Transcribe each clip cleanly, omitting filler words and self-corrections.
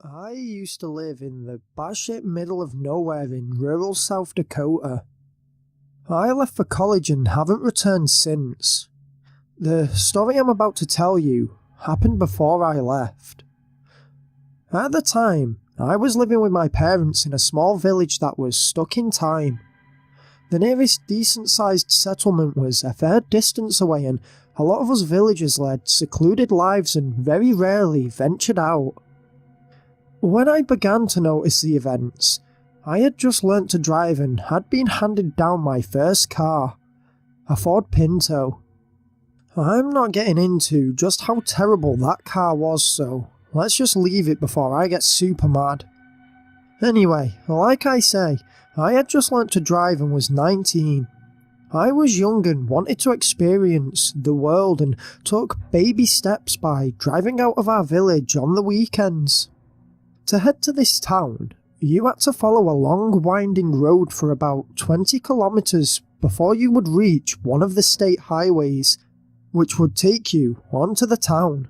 I used to live in the batshit middle of nowhere in rural South Dakota. I left for college and haven't returned since. The story I'm about to tell you happened before I left. At the time, I was living with my parents in a small village that was stuck in time. The nearest decent-sized settlement was a fair distance away, and a lot of us villagers led secluded lives and very rarely ventured out. When I began to notice the events, I had just learnt to drive and had been handed down my first car, a Ford Pinto. I'm not getting into just how terrible that car was, so let's just leave it before I get super mad. Anyway, like I say, I had just learnt to drive and was 19. I was young and wanted to experience the world and took baby steps by driving out of our village on the weekends. To head to this town, you had to follow a long winding road for about 20 kilometers before you would reach one of the state highways, which would take you onto the town.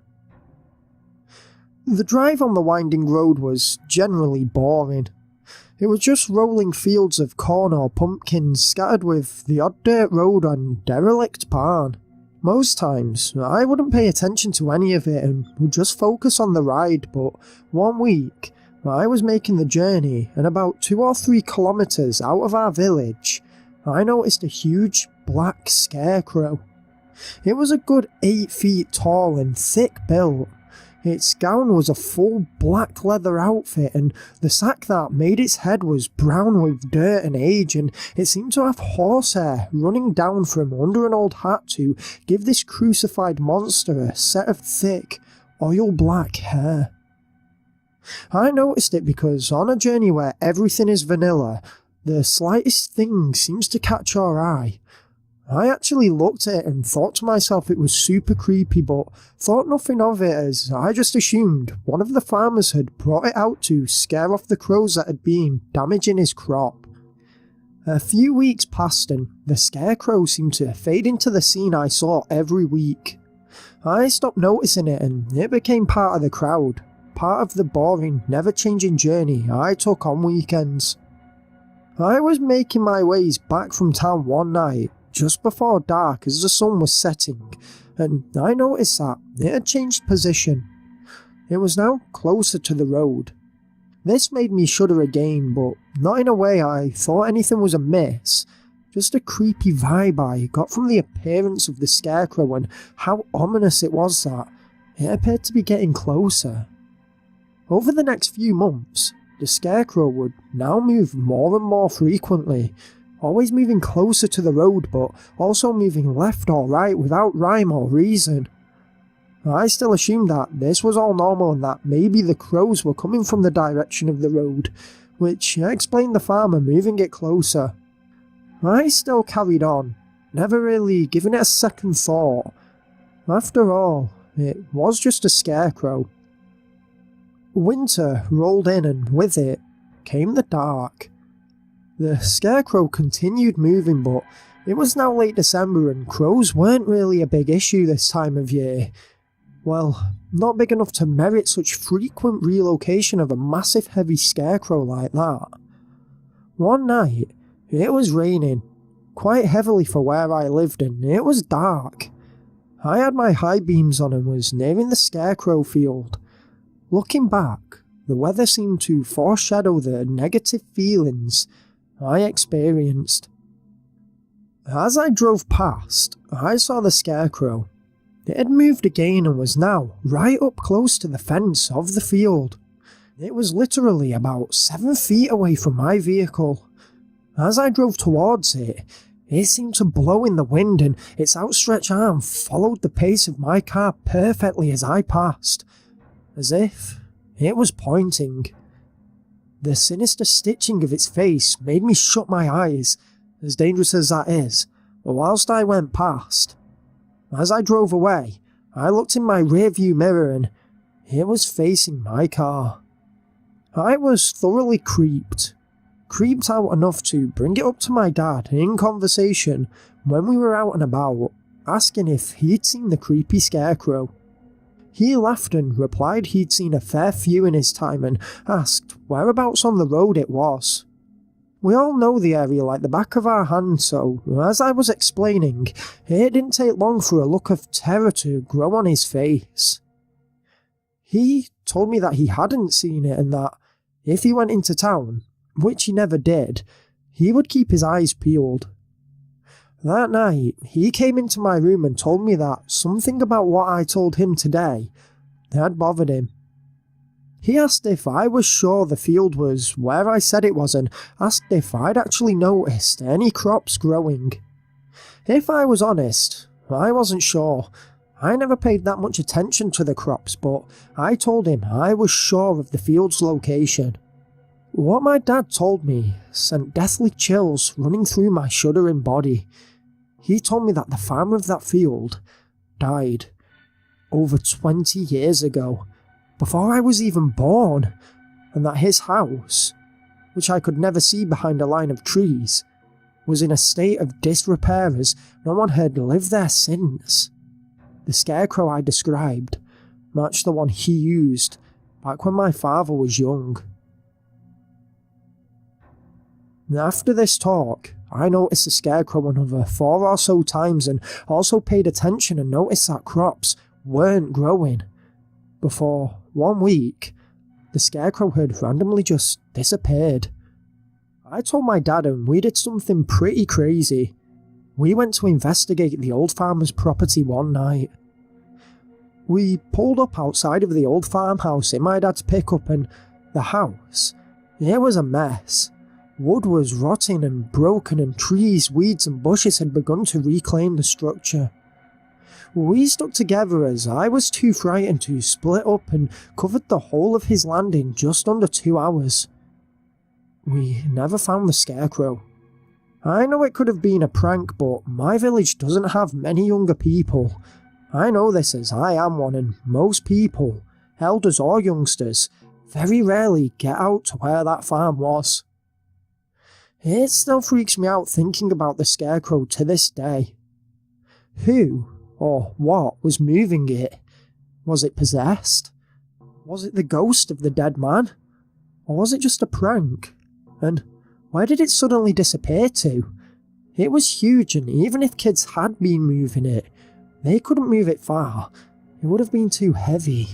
The drive on the winding road was generally boring. It was just rolling fields of corn or pumpkins scattered with the odd dirt road and derelict barn. Most times, I wouldn't pay attention to any of it and would just focus on the ride, but one week, I was making the journey, and about 2 or 3 kilometers out of our village, I noticed a huge black scarecrow. It was a good 8 feet tall and thick built. Its gown was a full black leather outfit, and the sack that made its head was brown with dirt and age, and it seemed to have horsehair running down from under an old hat to give this crucified monster a set of thick, oil-black hair. I noticed it because on a journey where everything is vanilla, the slightest thing seems to catch your eye. I actually looked at it and thought to myself it was super creepy, but thought nothing of it as I just assumed one of the farmers had brought it out to scare off the crows that had been damaging his crop. A few weeks passed and the scarecrow seemed to fade into the scene I saw every week. I stopped noticing it and it became part of the crowd, part of the boring, never-changing journey I took on weekends. I was making my ways back from town one night, just before dark as the sun was setting, and I noticed that it had changed position. It was now closer to the road. This made me shudder again, but not in a way I thought anything was amiss, just a creepy vibe I got from the appearance of the scarecrow and how ominous it was that it appeared to be getting closer. Over the next few months, the scarecrow would now move more and more frequently, always moving closer to the road but also moving left or right without rhyme or reason. I still assumed that this was all normal and that maybe the crows were coming from the direction of the road, which explained the farmer moving it closer. I still carried on, never really giving it a second thought. After all, it was just a scarecrow. Winter rolled in and with it came the dark. The scarecrow continued moving, but it was now late December and crows weren't really a big issue this time of year. Well, not big enough to merit such frequent relocation of a massive heavy scarecrow like that. One night, it was raining, quite heavily for where I lived, and it was dark. I had my high beams on and was nearing the scarecrow field. Looking back, the weather seemed to foreshadow the negative feelings I experienced. As I drove past, I saw the scarecrow. It had moved again and was now right up close to the fence of the field. It was literally about 7 feet away from my vehicle. As I drove towards it, it seemed to blow in the wind and its outstretched arm followed the pace of my car perfectly as I passed, as if it was pointing. The sinister stitching of its face made me shut my eyes, as dangerous as that is, but whilst I went past. As I drove away, I looked in my rearview mirror and it was facing my car. I was thoroughly creeped out enough to bring it up to my dad in conversation when we were out and about, asking if he'd seen the creepy scarecrow. He laughed and replied he'd seen a fair few in his time and asked whereabouts on the road it was. We all know the area like the back of our hand, so as I was explaining, it didn't take long for a look of terror to grow on his face. He told me that he hadn't seen it and that if he went into town, which he never did, he would keep his eyes peeled. That night, he came into my room and told me that something about what I told him today had bothered him. He asked if I was sure the field was where I said it was and asked if I'd actually noticed any crops growing. If I was honest, I wasn't sure. I never paid that much attention to the crops, but I told him I was sure of the field's location. What my dad told me sent deathly chills running through my shuddering body. He told me that the farmer of that field died over 20 years ago, before I was even born, and that his house, which I could never see behind a line of trees, was in a state of disrepair as no one had lived there since. The Scarecrow I described matched the one he used back when my father was young. After this talk, I noticed the Scarecrow another 4 or so times and also paid attention and noticed that crops weren't growing. Before 1 week, the Scarecrow had randomly just disappeared. I told my dad and we did something pretty crazy. We went to investigate the old farmer's property one night. We pulled up outside of the old farmhouse in my dad's pickup and the house, it was a mess. Wood was rotting and broken and trees, weeds and bushes had begun to reclaim the structure. We stuck together as I was too frightened to split up and covered the whole of his land in just under 2 hours. We never found the Scarecrow. I know it could have been a prank, but my village doesn't have many younger people. I know this as I am one, and most people, elders or youngsters, very rarely get out to where that farm was. It still freaks me out thinking about the Scarecrow to this day. Who or what was moving it? Was it possessed? Was it the ghost of the dead man? Or was it just a prank? And where did it suddenly disappear to? It was huge, and even if kids had been moving it, they couldn't move it far. It would have been too heavy.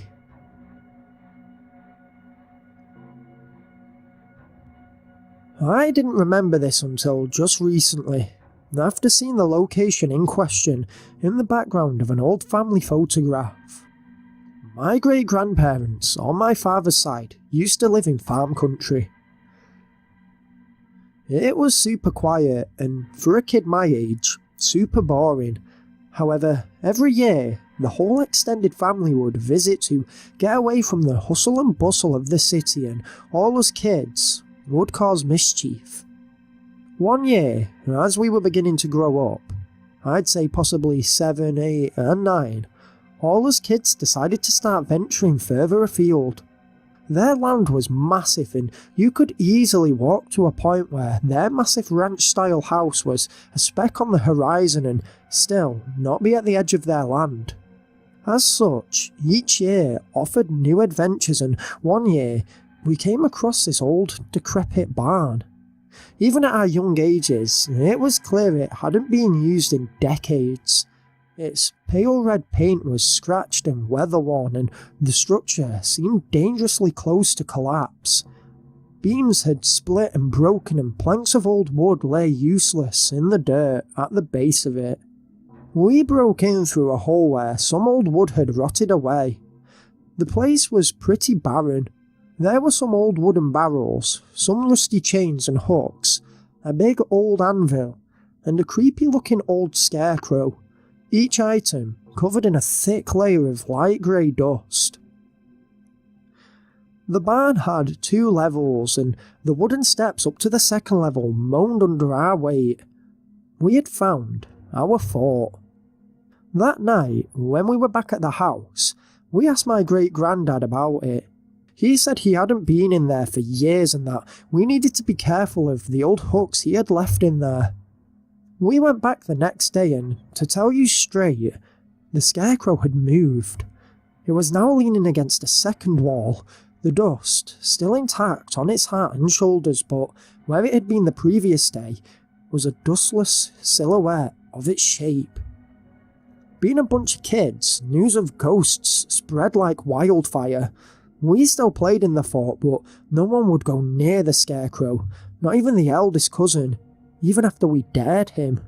I didn't remember this until just recently, after seeing the location in question in the background of an old family photograph. My great-grandparents, on my father's side, used to live in farm country. It was super quiet, and for a kid my age, super boring. However, every year, the whole extended family would visit to get away from the hustle and bustle of the city, and all us kids would cause mischief. One year, as we were beginning to grow up, I'd say possibly 7, 8 and 9, all us kids decided to start venturing further afield. Their land was massive and you could easily walk to a point where their massive ranch-style house was a speck on the horizon and still not be at the edge of their land. As such, each year offered new adventures, and one year we came across this old, decrepit barn. Even at our young ages, it was clear it hadn't been used in decades. Its pale red paint was scratched and weather-worn, and the structure seemed dangerously close to collapse. Beams had split and broken, and planks of old wood lay useless in the dirt at the base of it. We broke in through a hole where some old wood had rotted away. The place was pretty barren. There were some old wooden barrels, some rusty chains and hooks, a big old anvil, and a creepy-looking old scarecrow, each item covered in a thick layer of light grey dust. The barn had 2 levels, and the wooden steps up to the second level moaned under our weight. We had found our fort. That night, when we were back at the house, we asked my great-granddad about it. He said he hadn't been in there for years and that we needed to be careful of the old hooks he had left in there. We went back the next day, and to tell you straight, the Scarecrow had moved. It was now leaning against a second wall, the dust still intact on its hat and shoulders, but where it had been the previous day was a dustless silhouette of its shape. Being a bunch of kids, news of ghosts spread like wildfire. We still played in the fort, but no one would go near the Scarecrow, not even the eldest cousin, even after we dared him.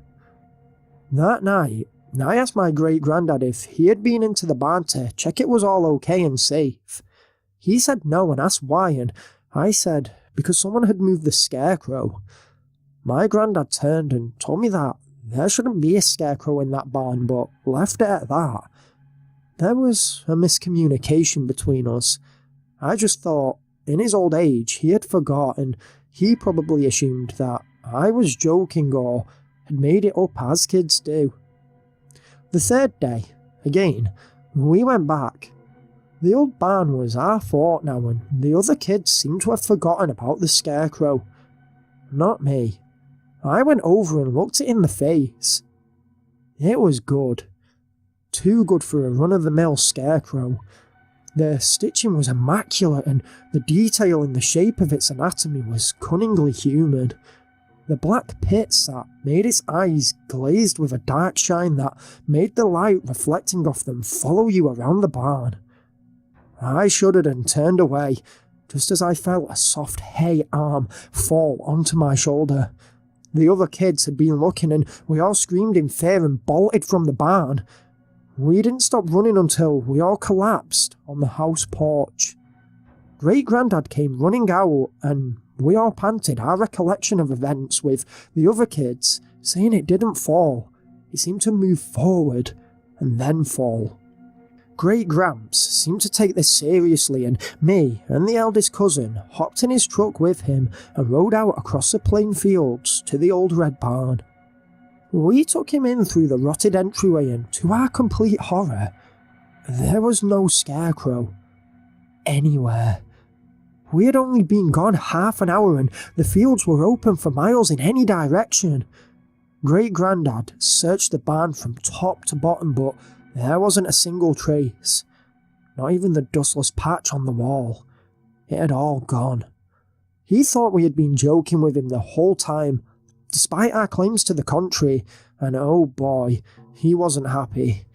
That night, I asked my great-granddad if he had been into the barn to check it was all okay and safe. He said no and asked why, and I said because someone had moved the Scarecrow. My granddad turned and told me that there shouldn't be a Scarecrow in that barn, but left it at that. There was a miscommunication between us. I just thought, in his old age, he had forgotten. He probably assumed that I was joking or had made it up as kids do. The third day, again, we went back. The old barn was our fort now, and the other kids seemed to have forgotten about the Scarecrow. Not me. I went over and looked it in the face. It was good. Too good for a run-of-the-mill Scarecrow. The stitching was immaculate, and the detail in the shape of its anatomy was cunningly human. The black pits that made its eyes glazed with a dark shine that made the light reflecting off them follow you around the barn. I shuddered and turned away, just as I felt a soft hay arm fall onto my shoulder. The other kids had been looking, and we all screamed in fear and bolted from the barn. We didn't stop running until we all collapsed on the house porch. Great-granddad came running out, and we all panted our recollection of events with the other kids, saying it didn't fall. It seemed to move forward, and then fall. Great-gramps seemed to take this seriously, and me and the eldest cousin hopped in his truck with him and rode out across the plain fields to the old red barn. We took him in through the rotted entryway, and to our complete horror, there was no Scarecrow anywhere. We had only been gone half an hour, and the fields were open for miles in any direction. Great-granddad searched the barn from top to bottom, but there wasn't a single trace, not even the dustless patch on the wall. It had all gone. He thought we had been joking with him the whole time, despite our claims to the contrary, and oh boy, he wasn't happy.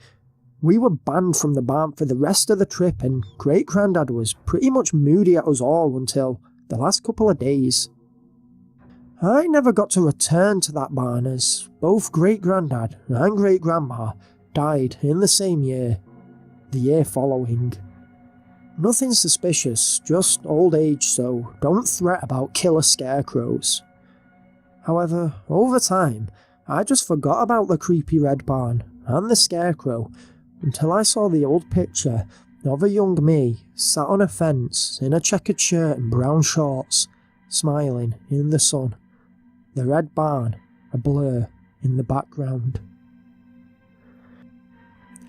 We were banned from the barn for the rest of the trip, and Great-granddad was pretty much moody at us all until the last couple of days. I never got to return to that barn, as both Great-granddad and Great-grandma died in the same year, the year following. Nothing suspicious, just old age, so don't fret about killer scarecrows. However, over time, I just forgot about the creepy red barn and the Scarecrow until I saw the old picture of a young me sat on a fence in a checkered shirt and brown shorts, smiling in the sun. The red barn a blur in the background.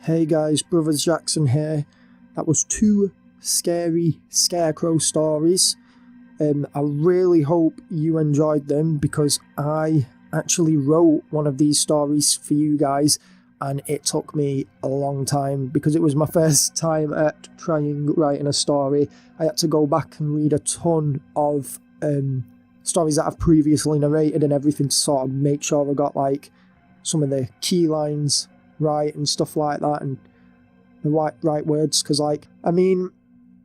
Hey guys, Brothers Jackson here. That was 2 scary Scarecrow stories. I really hope you enjoyed them because I actually wrote one of these stories for you guys, and it took me a long time because it was my first time at writing a story. I had to go back and read a ton of stories that I've previously narrated and everything to sort of make sure I got like some of the key lines right and stuff like that, and the right words, because like, I mean,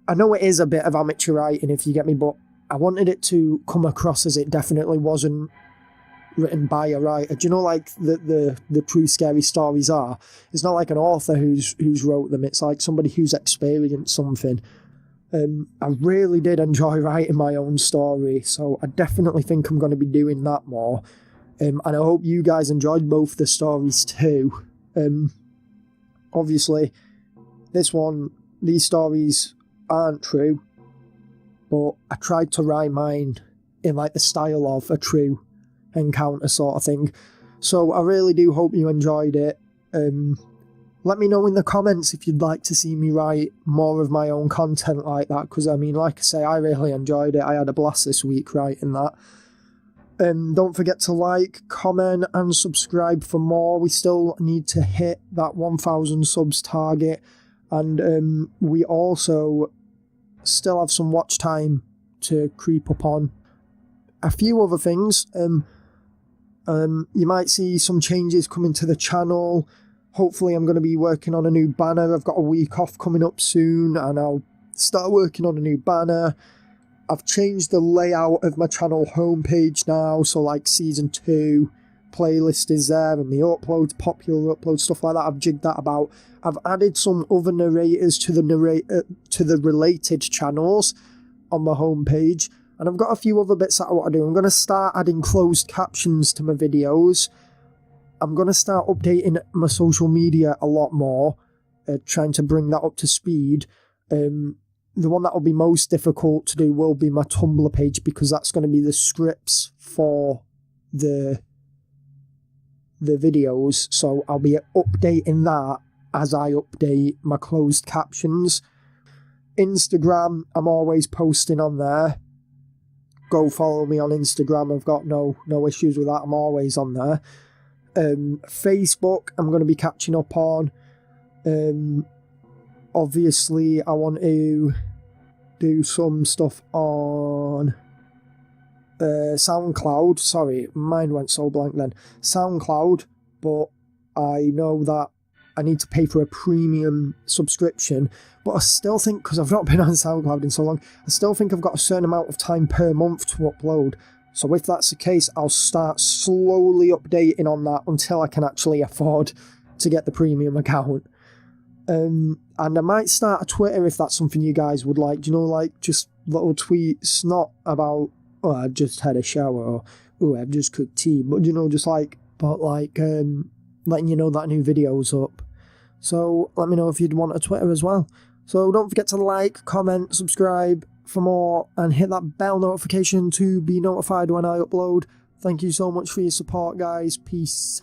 I know it is a bit of amateur writing if you get me, but I wanted it to come across as it definitely wasn't written by a writer. Do you know, like the true scary stories are? It's not like an author who's wrote them. It's like somebody who's experienced something. I really did enjoy writing my own story, so I definitely think I'm going to be doing that more. And I hope you guys enjoyed both the stories too. Obviously, these stories aren't true, but I tried to write mine in like the style of a true encounter sort of thing. So I really do hope you enjoyed it. Let me know in the comments if you'd like to see me write more of my own content like that, because I mean, like I say, I really enjoyed it. I had a blast this week writing that. Don't forget to like, comment and subscribe for more. We still need to hit that 1,000 subs target, And we also still have some watch time to creep up on. A few other things. You might see some changes coming to the channel. Hopefully I'm going to be working on a new banner. I've got a week off coming up soon and I'll start working on a new banner. I've changed the layout of my channel homepage now, so like season 2 playlist is there and the uploads, popular uploads, stuff like that. I've jigged that about. I've added some other narrators to the related channels on my homepage, and I've got a few other bits that I want to do. I'm going to start adding closed captions to my videos. I'm going to start updating my social media a lot more, trying to bring that up to speed. The one that will be most difficult to do will be my Tumblr page, because that's going to be the scripts for the videos, so I'll be updating that as I update my closed captions. Instagram, I'm always posting on there. Go follow me on Instagram. I've got no issues with that. I'm always on there. Facebook, I'm going to be catching up on. Obviously, I want to do some stuff on SoundCloud. Sorry, mind went so blank then. SoundCloud, but I know that I need to pay for a premium subscription, but I still think, because I've not been on SoundCloud in so long, I still think I've got a certain amount of time per month to upload. So if that's the case, I'll start slowly updating on that until I can actually afford to get the premium account. And I might start a Twitter if that's something you guys would like. Do you know, like just little tweets, not about, oh, I just had a shower, or oh, I've just cooked tea, but you know, just like, letting you know that a new video's up. So let me know if you'd want a Twitter as well. So don't forget to like, comment, subscribe for more, and hit that bell notification to be notified when I upload. Thank you so much for your support, guys. Peace.